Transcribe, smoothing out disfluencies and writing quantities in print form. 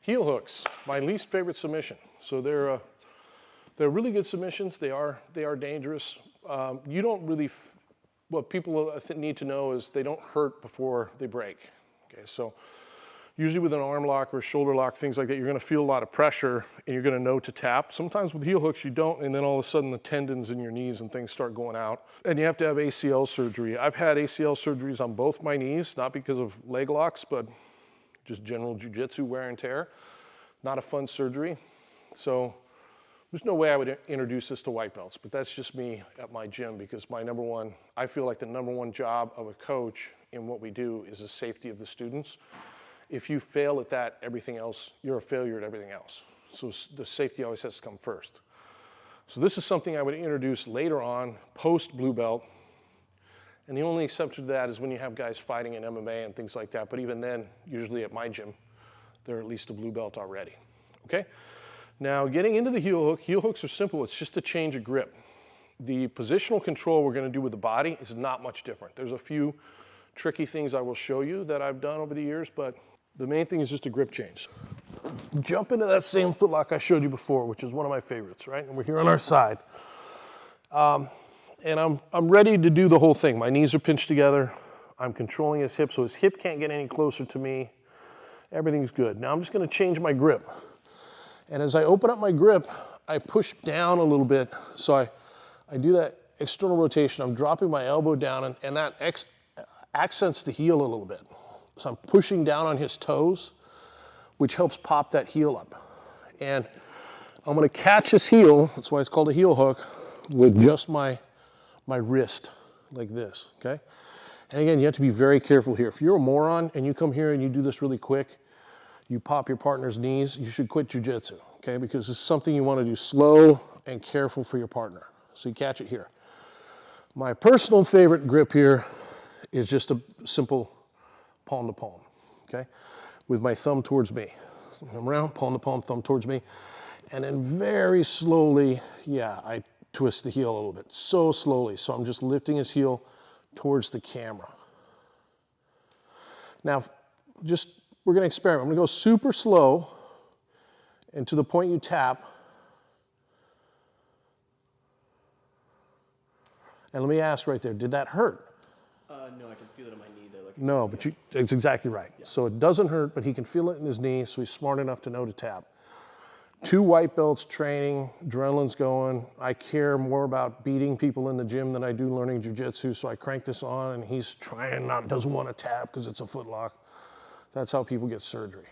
Heel hooks, my least favorite submission. So they're really good submissions. They are dangerous. You don't really, what people need to know is they don't hurt before they break. Okay, so usually with an arm lock or a shoulder lock, things like that, you're gonna feel a lot of pressure and you're gonna know to tap. Sometimes with heel hooks you don't, and then all of a sudden the tendons in your knees and things start going out. And you have to have ACL surgery. I've had ACL surgeries on both my knees, not because of leg locks, but just general jiu-jitsu wear and tear. Not a fun surgery. So there's no way I would introduce this to white belts, but that's just me at my gym, because I feel like the number one job of a coach in what we do is the safety of the students. If you fail at that, everything else, you're a failure at everything else. So the safety always has to come first. So this is something I would introduce later on, post blue belt. And the only exception to that is when you have guys fighting in MMA and things like that. But even then, usually at my gym, they're at least a blue belt already, okay? Now, getting into the heel hooks are simple. It's just a change of grip. The positional control we're gonna do with the body is not much different. There's a few tricky things I will show you that I've done over the years, but the main thing is just a grip change. Jump into that same footlock I showed you before, which is one of my favorites, right? And we're here on our side. And I'm ready to do the whole thing. My knees are pinched together. I'm controlling his hip, so his hip can't get any closer to me. Everything's good. Now I'm just gonna change my grip. And as I open up my grip, I push down a little bit. So I do that external rotation. I'm dropping my elbow down, and that accents the heel a little bit. So I'm pushing down on his toes, which helps pop that heel up. And I'm gonna catch his heel, that's why it's called a heel hook, with just my wrist, like this, okay? And again, you have to be very careful here. If you're a moron and you come here and you do this really quick, you pop your partner's knees, you should quit jiu-jitsu, okay? Because this is something you wanna do slow and careful for your partner. So you catch it here. My personal favorite grip here is just a simple palm to palm, okay? With my thumb towards me. So I'm around, palm to palm, thumb towards me. And then very slowly, I twist the heel a little bit, so slowly. So I'm just lifting his heel towards the camera. Now, we're gonna experiment. I'm gonna go super slow, and to the point you tap. And let me ask right there, did that hurt? No, I can feel it in my knee there. No, but it's exactly right. Yeah. So it doesn't hurt, but he can feel it in his knee, so he's smart enough to know to tap. 2 white belts training, adrenaline's going. I care more about beating people in the gym than I do learning jiu-jitsu, so I crank this on and he's doesn't want to tap because it's a foot lock. That's how people get surgery.